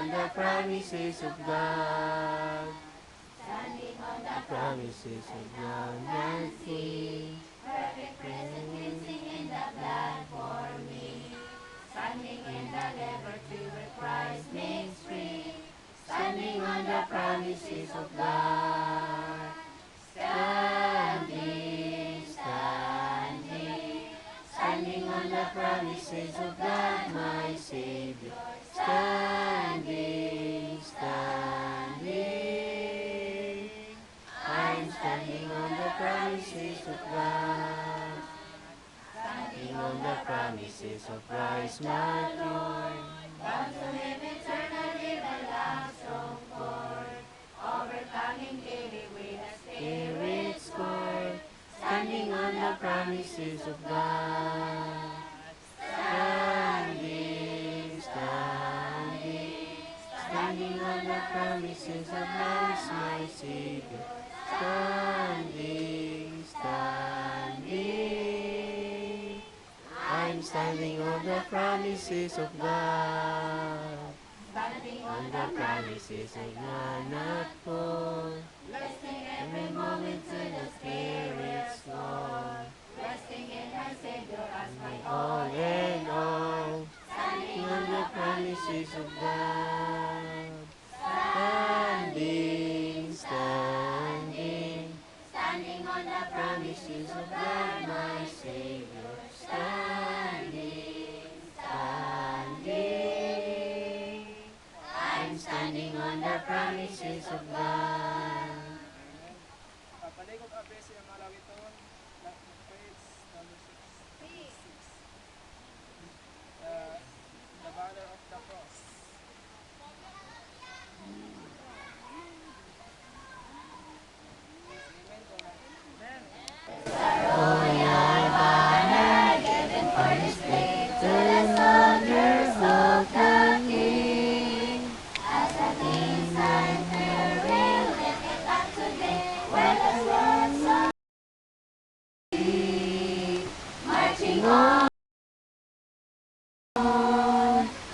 on the promises of God. Standing on the promises of God. Nothing. Perfect presence in the blood for me. Standing in the liberty where Christ makes free. Standing on the promises of God. Standing, standing. Standing on the promises of God, my Savior. Standing, standing. I'm standing on the promises of God. Standing on the promises of Christ, my Lord. Bound to Him eternally by love's strong cord. Overcoming daily with the Spirit's cord. Standing on the promises of God. Standing, standing. Standing on the promises of Christ, my Savior. Standing, standing. I'm standing on the promises of God. Standing on the promises of God, not fall. Resting every moment to the Spirit's fall. Resting in my Savior as my all and all. Standing on the promises of God. Standing, standing. Standing on the promises of God, my Savior. Standing, standing. I'm standing on the promises of God. Papaligog abesi ang malawiton. Page number 6. The banner of the cross. Royal banner given for display to the soldiers of the King. As the King's center will lift it up today, where the swords of peace marching on.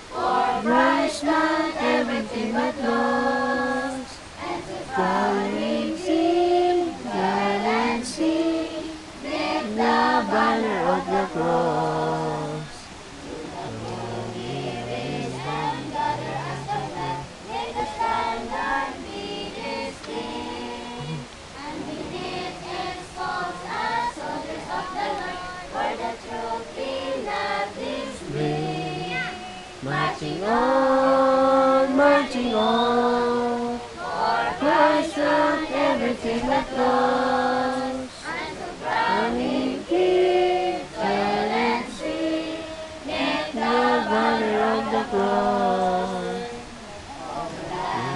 For Christ not everything but lost, and to following sing, glad and sing, lift the banner of the cross. Let the standard be distinct, and beneath its poles as soldiers of the Lord, for the truth we love display. Marching on, marching on, for Christ not everything but lost, and to crowning King, tell and sing, lift the banner of the cross.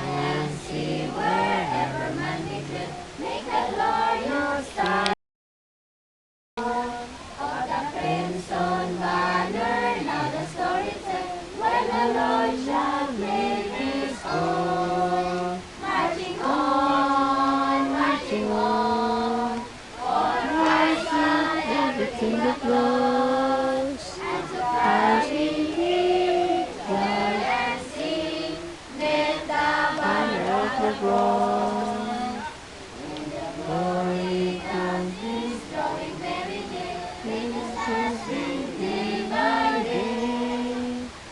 And see wherever man be true, make the glorious star of the crimson banner. Now the story tells where the Lord shall play His own. Marching on, marching on, for Christ not everything but lost, and to Christ King, tell and sing, lift the banner of the cross. Glory comes this growing very day, make the stars sing day by day.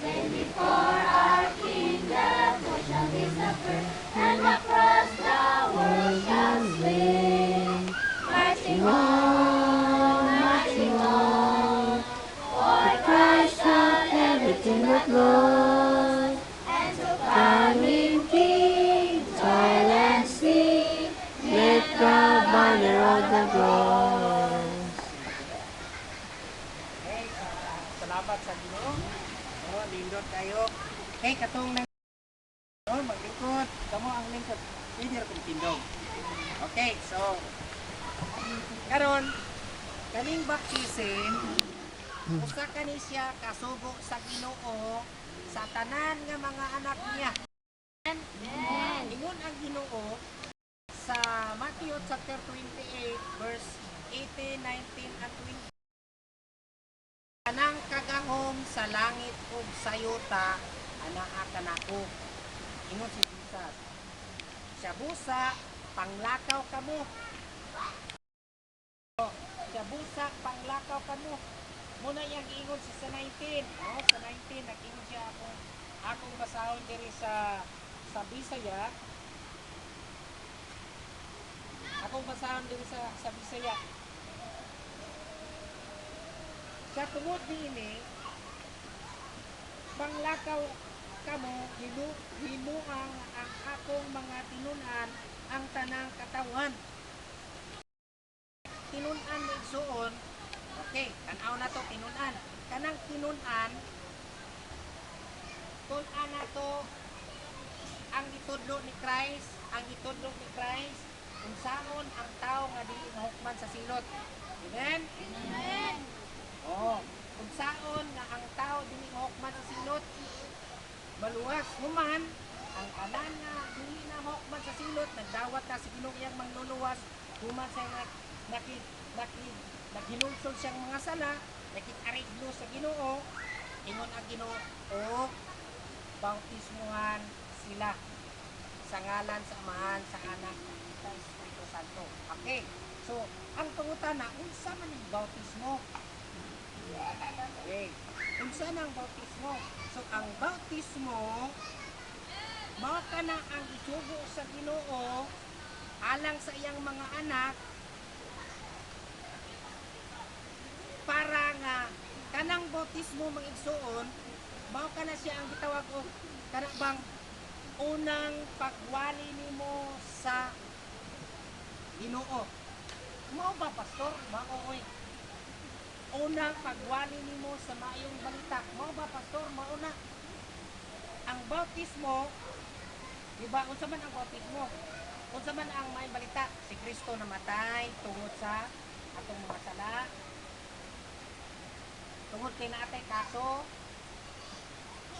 When before our King the foe shall be suffered, and across the world shall swing. Marching on, for Christ not everything but lost, and to coming King, toil and sing, lift the banner of the cross. Okay, salamat sa Ginoo. Lindot kayo. Okay, katong maglingkod. Kamo ang lingkod. Hindi ra kong tindog. Okay, so karon kaning baptisin usa kani siya kasugo sa Ginoo sa tanan nga mga anak niya. Ingon ang Ginoo sa Matthew chapter 28 verse 18, 19 at 20. Kanang kagahom sa langit ug sa yuta anaa kanako. Ingon si Jesus. Siya busa, panglakaw kamo. Siya busa, panglakaw kamo. Muna yang giingon si sa 19. No? Sa 19, nag-ingon siya akong basahon diri sa Bisaya. Akong basahon diri sa Bisaya. Sa tungod niini, panglakaw kamo, hinuang ang akong mga tinunan ang tanang katawan. Tinunan ni igsuon, okay, tanaw na to tinunan. Kanang tinunan, tunan na to ang itudlo ni Christ, kung saan ang tao nga dili mahukman sa silot. Amen? Amen. Oh, kung saan nga ang tao dili mahukman sa silot, maluwas human ang tanan nga dili na mahukman sa silot, nagdawat na si Ginoo iyang mangluluwas, human sa naghinulsol siyang mga sala, nakit-ariglo sa Ginoo, ingon ang Ginoo, o bautismuhan sila sa ngalan sa Amahan, sa Anak, sa Espiritu Santo. Okay. So, ang pangutana, unsa man ang bautismo? Okay. Unsa nang bautismo? So, ang bautismo, mao kana ang isugo sa Ginoo alang sa iyang mga anak para nga kanang bautismo mag-igsuon, mao kana siya ang gitawag og kana bang unang pagwali nimo sa Ginoo. Mao ba pastor? Mao oy. Unang pagwali nimo sa maayong balita. Mao ba pastor? Mao na. Ang bautismo, di ba? Unsa man ang bautismo? Unsa man ang maayong balita? Si Kristo namatay tungod sa atong mga sala. Tungod kay naatay kaso,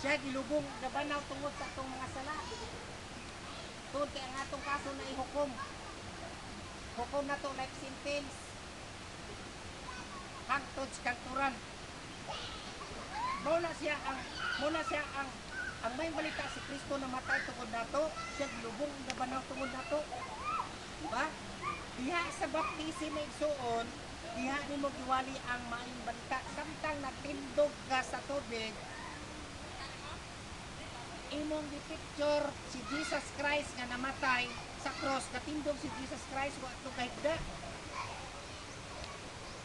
siya gilubong gabanaw tungod sa atong mga sala. Tungod kay ang atong kaso na ihukom. Hukom na to life sentence. Hangtod sa kanturan. Muna siya ang may balita si Kristo namatay tungod nato, siya gilubong gabanaw tungod nato. Diba? Diha sa baptism na igsuon, diha nimo giwali ang maayong balita. Samtang natindog ka sa tubig, imong gipicture si Jesus Christ nga namatay sa cross, natindog si Jesus Christ wa ato kahigda.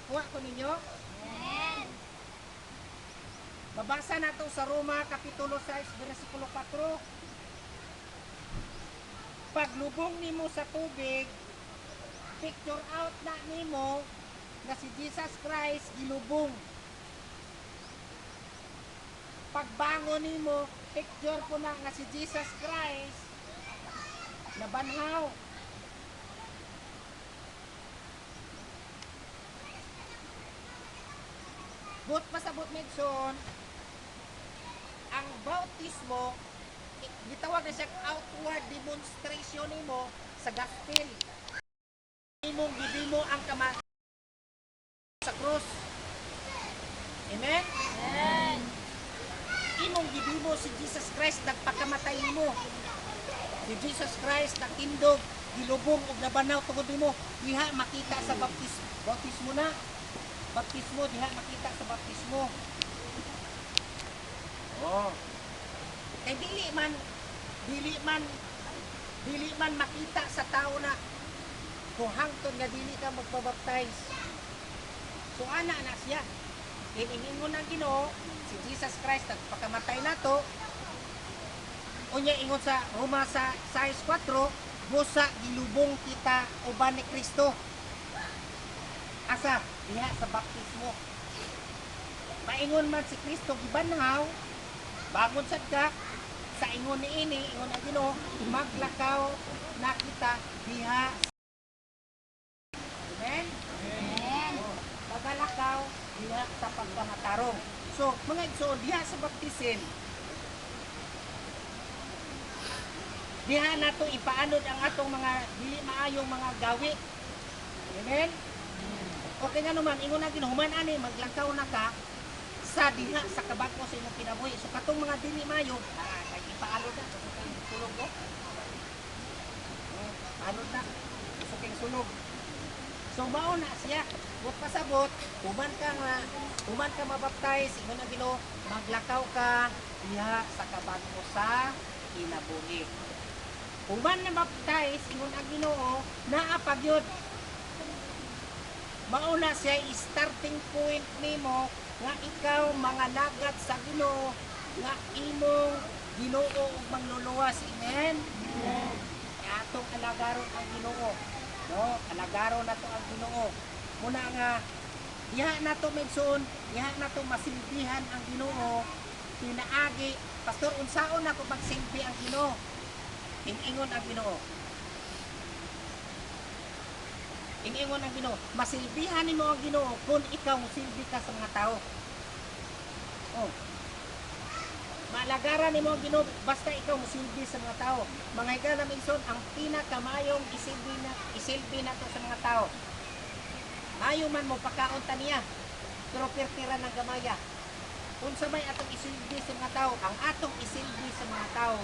Kuha ko ninyo? Amen. Babasa nato sa Roma Kapitulo 6 versikulo 4. Paglubong nimo sa tubig, picture out na nimo na si Jesus Christ gilubong. Pagbangon nimo, picture ko na nga si Jesus Christ nabanhaw. But pasabot medson, ang bautismo, gitawag na siyang outward demonstration nimo sa gospel. Imong gibimo ang kama sa cross. Amen? Amen. Imong gibimo si Jesus Christ nagpakamatay nimo. Si Jesus Christ nagtindog, gilubong ug nabanaw tungod nimo. Diha makita sa baptismo na. Baptismo diha makita sa baptismo. Oh. Kay dili man makita sa tao na kung hangtod nga dili ka magpabaptize. So ana na siya. Iningon ng Ginoo si Jesus Christ nagpakamatay nato. Unya ingon sa Roma sa 6:4, busa gilubong kita uban ni Kristo. Asa? Diha sa baptismo. Maingon man si Kristo gibanhaw, bangon sad ka, sa ingon ni ini, ingon ang Ginoo, maglakaw na kita diha. Amen? Amen. Pagalakaw diha sa pagkamatarong. So, mga igsoon, diha sa baptism, diha nato ipaanod ang atong mga dili maayong mga gawi. Amen? Okay nga naman, ingon na ginuhuman ani, maglakaw na ka sa diha sa kabag-o sa imong kinabuhi. So katong mga dili mayo, kay ipaanod na. So sunog mo? Ano na? Gusto kang sunog. So mauna siya. But pasabot, human ka mabaptize, ingon ang Ginoo, maglakaw ka diha sa kaban mo sa kinabuhi. Human na baptize, ingon ang Ginoo, naa pagyud. Mauna siya starting point nimo nga ikaw mga lagat sa Ginoo nga imong Ginoo ug mangluluwas. Amen. Atong alagaron ang Ginoo. No, alagaron nato ang Ginoo. Muna nga diha nato megsuon, diha nato masilbihan ang Ginoo. Pinaagi, pastor unsaon nako magsilbi ang Ginoo? Ingon ang Ginoo. Ingon ang Ginoo, masilbihan nimo ang Ginoo kung ikaw silbi ka sa mga tao. Oh. Malagaran nimo ang Ginoo basta ikaw mosilbi sa mga tao. Mga higa na minsan ang pinakamayong isilbi nato sa mga tao. Ayaw man mo pagkaunta niya, pero pirtira ng gamaya. Kung sabay atong isilbi sa mga tao, ang atong isilbi sa mga tao,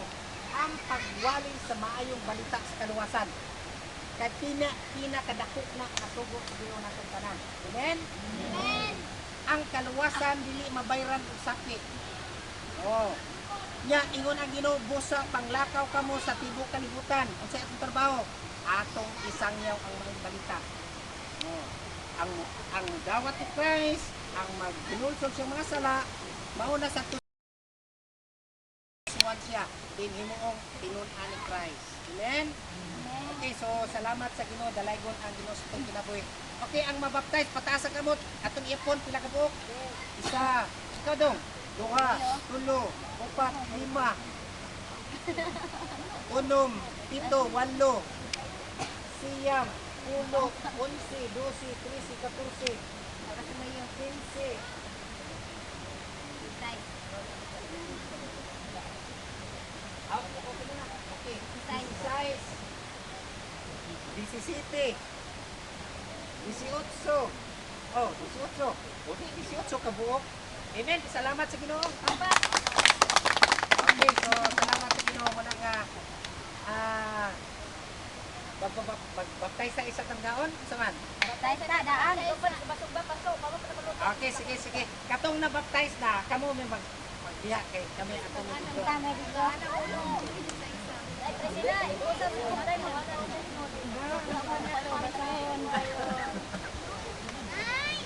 ang pagwali sa maayong balita sa kaluwasan. Kaya pinakadakok na katugo sa Ginoo natong tanan. Amen? Amen. Ang kaluwasan dili mabayran og sakit. Oh. Nya ingon ang Ginoo busa panglakaw kamo sa tibuok kalibutan. Unsa atong trabaho? Atong isangyaw ang mga balita. Oh. Ang dawat ni Christ, ang magdinulsol sa mga sala, mauna sa tuwan siya din himuong tinun-an ni Christ. Amen. Okay, so salamat sa Ginoo, dalaygon ang Ginoo sa itong kinabuhi. Okay, ang mabaptize, pataas ang kamot. Atong ipon, pila ka buok? Isa. Ikaw dong. 2, 3, 4, 5, 6, 7, 8, 9, 10, 11, 12, 13, 14. Kasi may yung 15. Okay na. Okay. 16. 17. 18. Oh, 18. Okay, 18 ka buok. Amen. Salamat sa Ginoo. Okay, so salamat sa Ginoo mo na nga baptize sa isa tanggaon. Saman? Baptize na daan. Okay, sige. Katong na baptize na, kamo may magdiha kay kami atong dito. Tama dito. Ay, presida, iusap mo tayo mo. Ay,